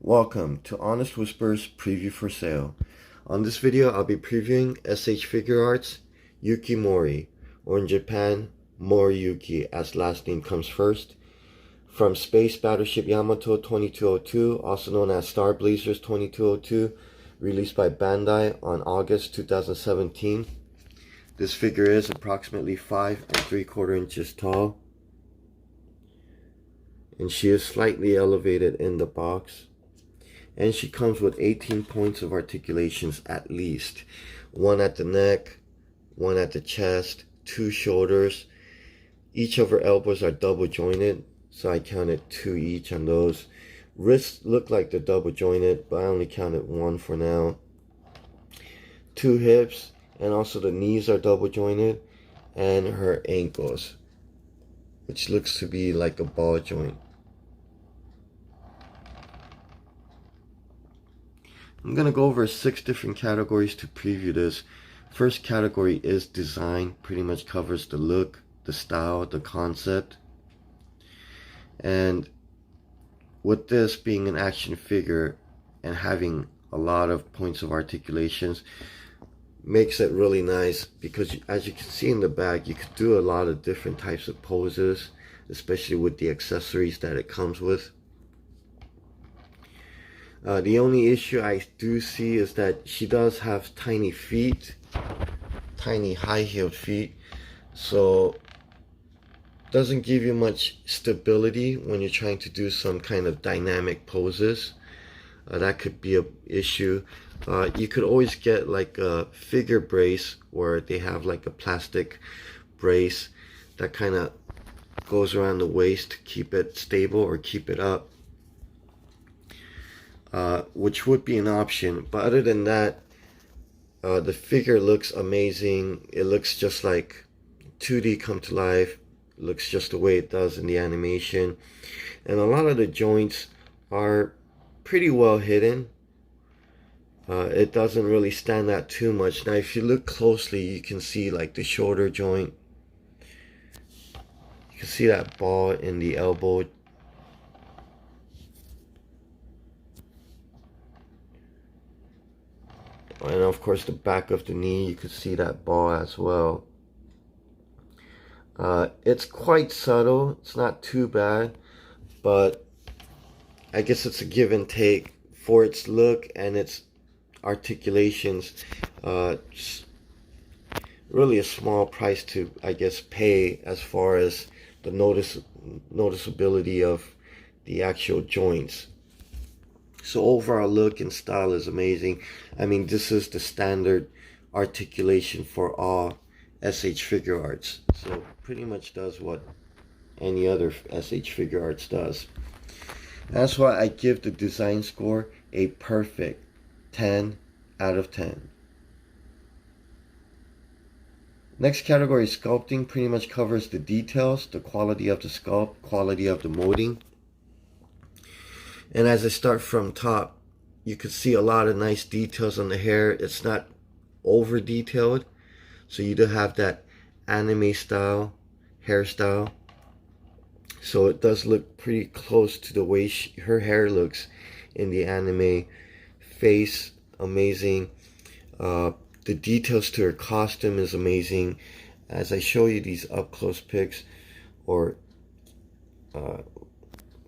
Welcome to Honest Whispers Preview for Sale. On this video, I'll be previewing SH Figuarts Yuki Mori, or in Japan, Mori Yuki, as last name comes first, from Space Battleship Yamato 2202, also known as Star Blazers 2202, released by Bandai on August 2017. This figure is approximately 5 3/4 inches tall, and she is slightly elevated in the box. And she comes with 18 points of articulations at least. One at the neck, one at the chest, 2 shoulders. Each of her elbows are double jointed, so I counted 2 each on those. Wrists look like they're double jointed, but I only counted 1 for now. 2 hips, and also the knees are double jointed, and her ankles, which looks to be like a ball joint. I'm going to go over 6 different categories to preview this. First category is design, pretty much covers the look, the style, the concept. And with this being an action figure and having a lot of points of articulations, makes it really nice because as you can see in the back, you could do a lot of different types of poses, especially with the accessories that it comes with. The only issue I do see is that she does have tiny feet, tiny high-heeled feet, so doesn't give you much stability when you're trying to do some kind of dynamic poses. That could be an issue. You could always get like a figure brace where they have like a plastic brace that kind of goes around the waist to keep it stable or keep it up. Which would be an option, but other than that, the figure looks amazing. It looks just like 2D come to life. It looks just the way it does in the animation, and a lot of the joints are pretty well hidden. It doesn't really stand out too much. Now if you look closely, you can see like the shoulder joint. You can see that ball in the elbow. And of course the back of the knee, you could see that ball as well. It's quite subtle, it's not too bad, but I guess it's a give and take for its look and its articulations. Really a small price to, I guess, pay as far as the noticeability of the actual joints. So overall look and style is amazing. I mean, this is the standard articulation for all SH Figuarts. So pretty much does what any other SH Figuarts does. That's why I give the design score a perfect 10 out of 10. Next category is sculpting. Pretty much covers the details, the quality of the sculpt, quality of the molding. And as I start from top, you can see a lot of nice details on the hair. It's not over detailed, so you do have that anime style hairstyle. So it does look pretty close to the way her hair looks in the anime. Face, amazing. The details to her costume is amazing. As I show you these up close pics, or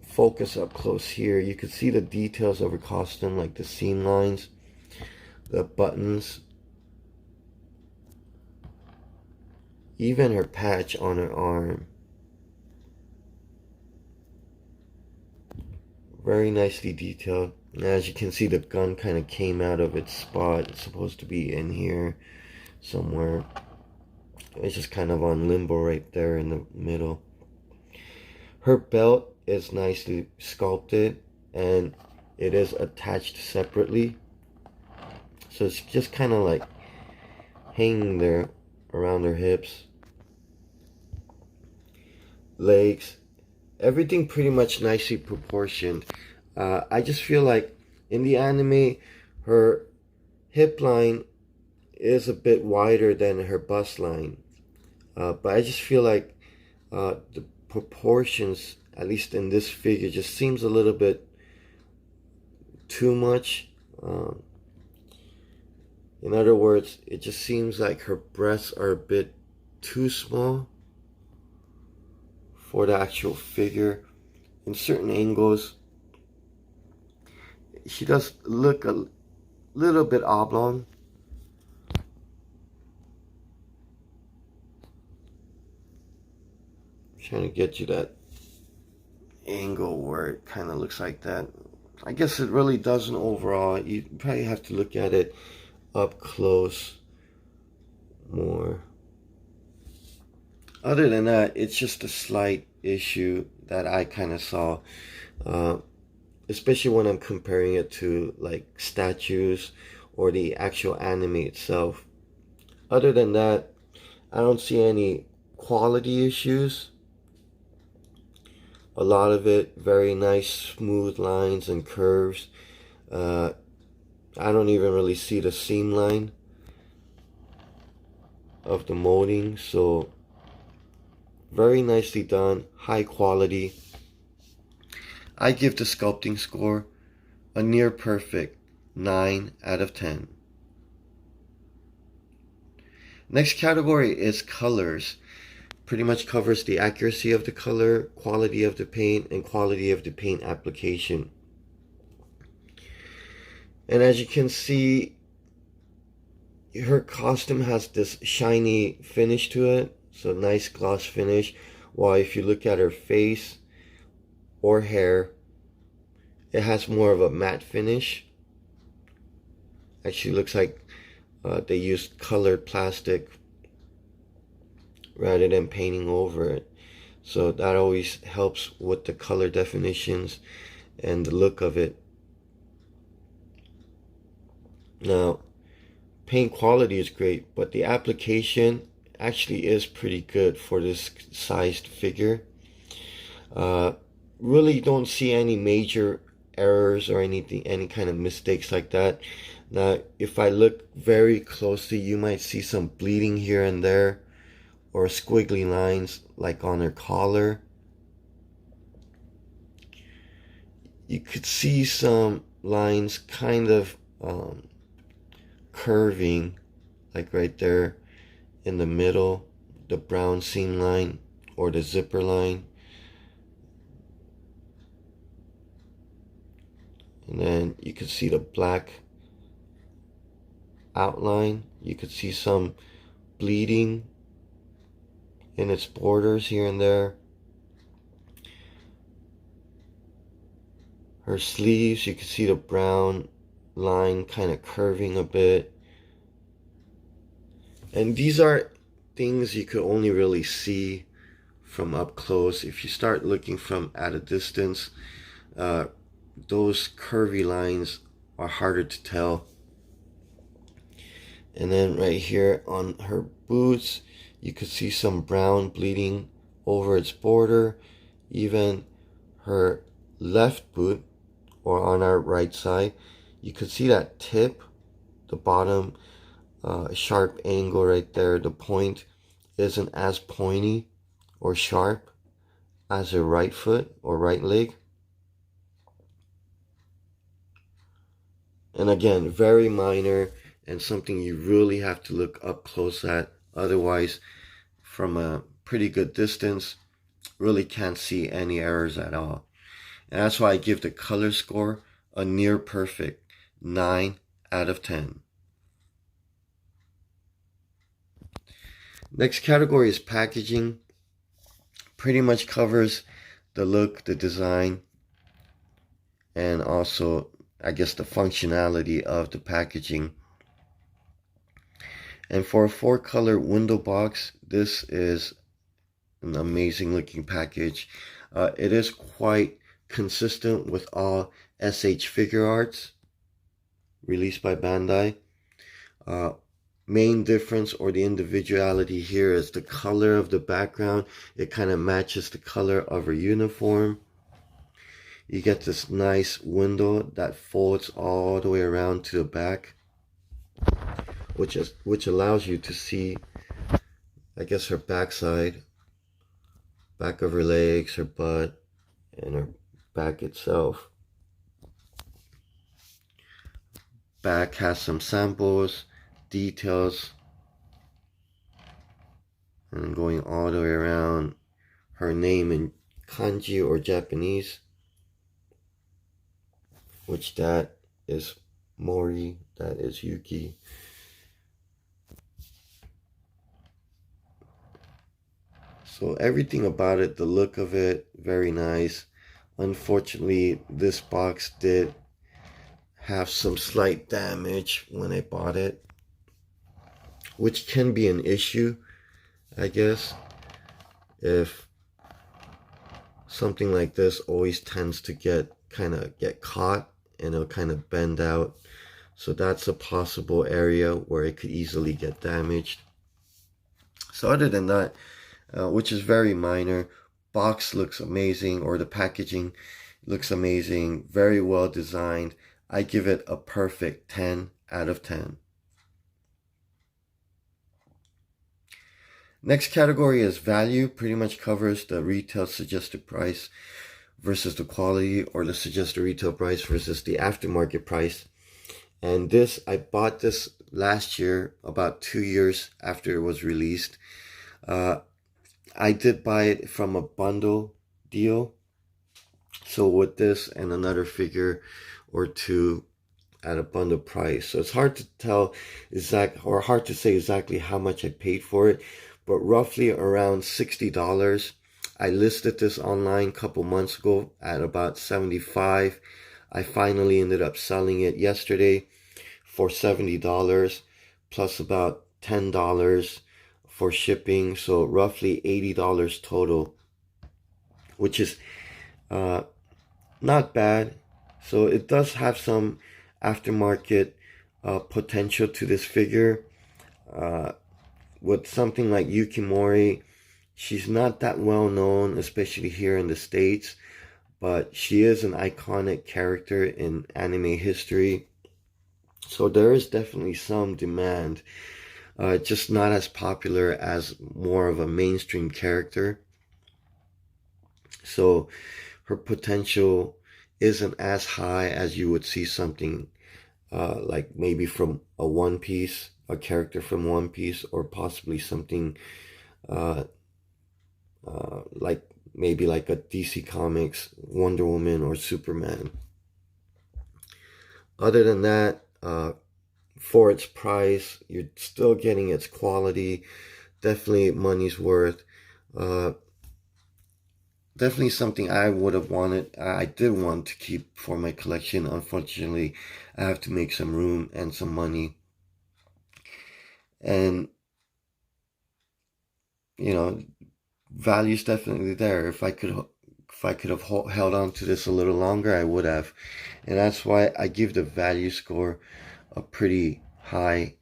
focus up close here, you can see the details of her costume, like the seam lines, the buttons, even her patch on her arm. Very nicely detailed. And as you can see, the gun kind of came out of its spot. It's supposed to be in here somewhere. It's just kind of on limbo right there in the middle. Her belt is nicely sculpted and it is attached separately, so it's just kind of like hanging there around her hips. Legs, everything pretty much nicely proportioned. I just feel like in the anime her hip line is a bit wider than her bust line, but I just feel like the proportions, at least in this figure, just seems a little bit too much. In other words, it just seems like her breasts are a bit too small for the actual figure. In certain angles, she does look a little bit oblong. I'm trying to get you that angle where it kind of looks like that. I guess it really doesn't overall. You probably have to look at it up close more. Other than that, it's just a slight issue that I kind of saw, especially when I'm comparing it to like statues or the actual anime itself. Other than that, I don't see any quality issues. A lot of it very nice smooth lines and curves. I don't even really see the seam line of the molding, so very nicely done, high quality. I give the sculpting score a near perfect 9 out of 10. Next category is colors. Pretty much covers the accuracy of the color, quality of the paint, and quality of the paint application. And as you can see, her costume has this shiny finish to it, so nice gloss finish. While if you look at her face or hair, it has more of a matte finish. Actually looks like they used colored plastic rather than painting over it. So that always helps with the color definitions and the look of it. Now, paint quality is great, but the application actually is pretty good for this sized figure. Really don't see any major errors or anything, any kind of mistakes like that. Now, if I look very closely, you might see some bleeding here and there, or squiggly lines like on her collar. You could see some lines kind of curving, like right there in the middle, the brown seam line or the zipper line. And then you could see the black outline. You could see some bleeding in its borders here and there. Her sleeves, you can see the brown line kind of curving a bit. And these are things you could only really see from up close. If you start looking from at a distance, those curvy lines are harder to tell. And then right here on her boots, you could see some brown bleeding over its border. Even her left boot, or on our right side, you could see that tip, the bottom sharp angle right there. The point isn't as pointy or sharp as her right foot or right leg. And again, very minor and something you really have to look up close at. Otherwise, from a pretty good distance, really can't see any errors at all. And that's why I give the color score a near perfect 9 out of 10. Next category is packaging. Pretty much covers the look, the design, and also, I guess, the functionality of the packaging. And for a 4-color window box, this is an amazing looking package. It is quite consistent with all SH Figuarts released by Bandai. Main difference or the individuality here is the color of the background. It kind of matches the color of her uniform. You get this nice window that folds all the way around to the back, which allows you to see, I guess, her backside, back of her legs, her butt, and her back itself. back has some samples, details, and going all the way around, her name in kanji or Japanese, which that is Mori, that is Yuki. So everything about it, the look of it, very nice. Unfortunately, this box did have some slight damage when I bought it, which can be an issue, I guess, if something like this always tends to get caught and it'll kind of bend out. So that's a possible area where it could easily get damaged. So other than that, which is very minor, box looks amazing, or the packaging looks amazing, very well designed. I give it a perfect 10 out of 10. Next category is value. Pretty much covers the retail suggested price versus the quality, or the suggested retail price versus the aftermarket price. And this, I bought this last year, about 2 years after it was released. I did buy it from a bundle deal. So with this and another figure or two at a bundle price. So it's hard to tell hard to say exactly how much I paid for it, but roughly around $60. I listed this online a couple months ago at about $75. I finally ended up selling it yesterday for $70 plus about $10 for shipping, so roughly $80 total, which is not bad. So it does have some aftermarket potential to this figure. With something like Yuki Mori, she's not that well known, especially here in the States, but she is an iconic character in anime history. So there is definitely some demand. Just not as popular as more of a mainstream character. So her potential isn't as high as you would see something like maybe from a One Piece, a character from One Piece, or possibly something like maybe like a DC Comics, Wonder Woman, or Superman. Other than that, for its price, you're still getting its quality. Definitely money's worth. Definitely something I would have wanted. I did want to keep for my collection. Unfortunately, I have to make some room and some money. And, you know, value's definitely there. If I could have held on to this a little longer, I would have. And that's why I give the value score a pretty high,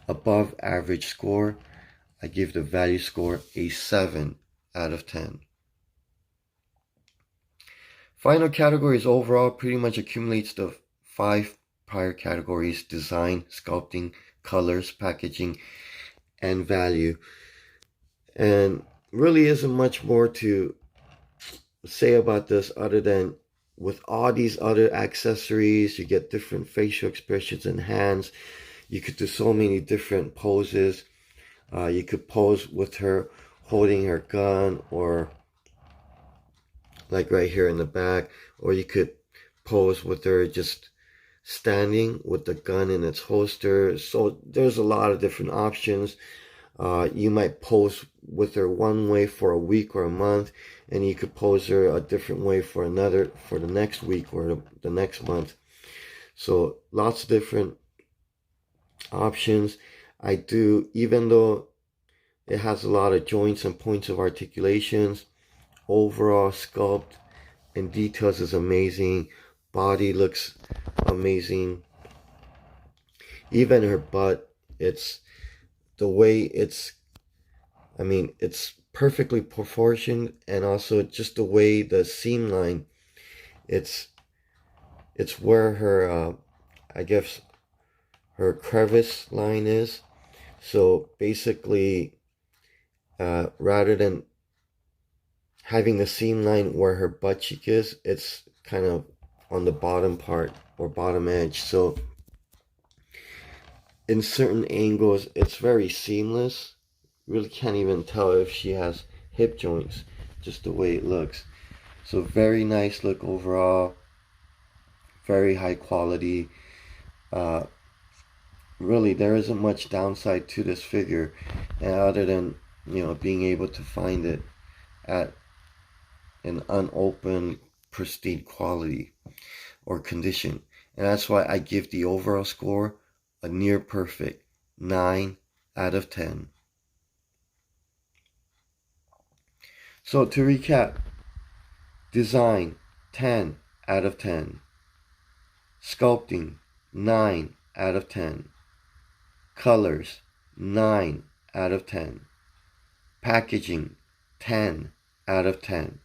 above average score. I give the value score a 7 out of 10. Final category is overall, pretty much accumulates the 5 prior categories: design, sculpting, colors, packaging, and value. And really isn't much more to say about this other than with all these other accessories, you get different facial expressions and hands. You could do so many different poses. You could pose with her holding her gun, or like right here in the back, or you could pose with her just standing with the gun in its holster. So there's a lot of different options. You might pose with her one way for a week or a month, and you could pose her a different way for the next week or the next month. So lots of different options. I do, even though it has a lot of joints and points of articulations, overall sculpt and details is amazing. Body looks amazing. Even her butt, it's the way it's perfectly proportioned, and also just the way the seam line, it's where her I guess her crevice line is. So basically, rather than having the seam line where her butt cheek is, it's kind of on the bottom part or bottom edge. So in certain angles, it's very seamless. Really can't even tell if she has hip joints, just the way it looks. So very nice look overall, very high quality. Really, there isn't much downside to this figure, other than, you know, being able to find it at an unopened, pristine quality or condition. And that's why I give the overall score a near perfect 9 out of 10. So to recap, design 10 out of 10. Sculpting 9 out of 10. Colors 9 out of 10. Packaging 10 out of 10.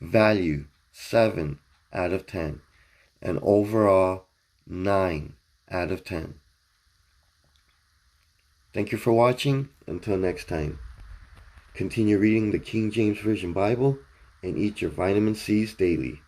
Value 7 out of 10. And overall 9 out of 10. Thank you for watching. Until next time, continue reading the King James Version Bible and eat your vitamin C's daily.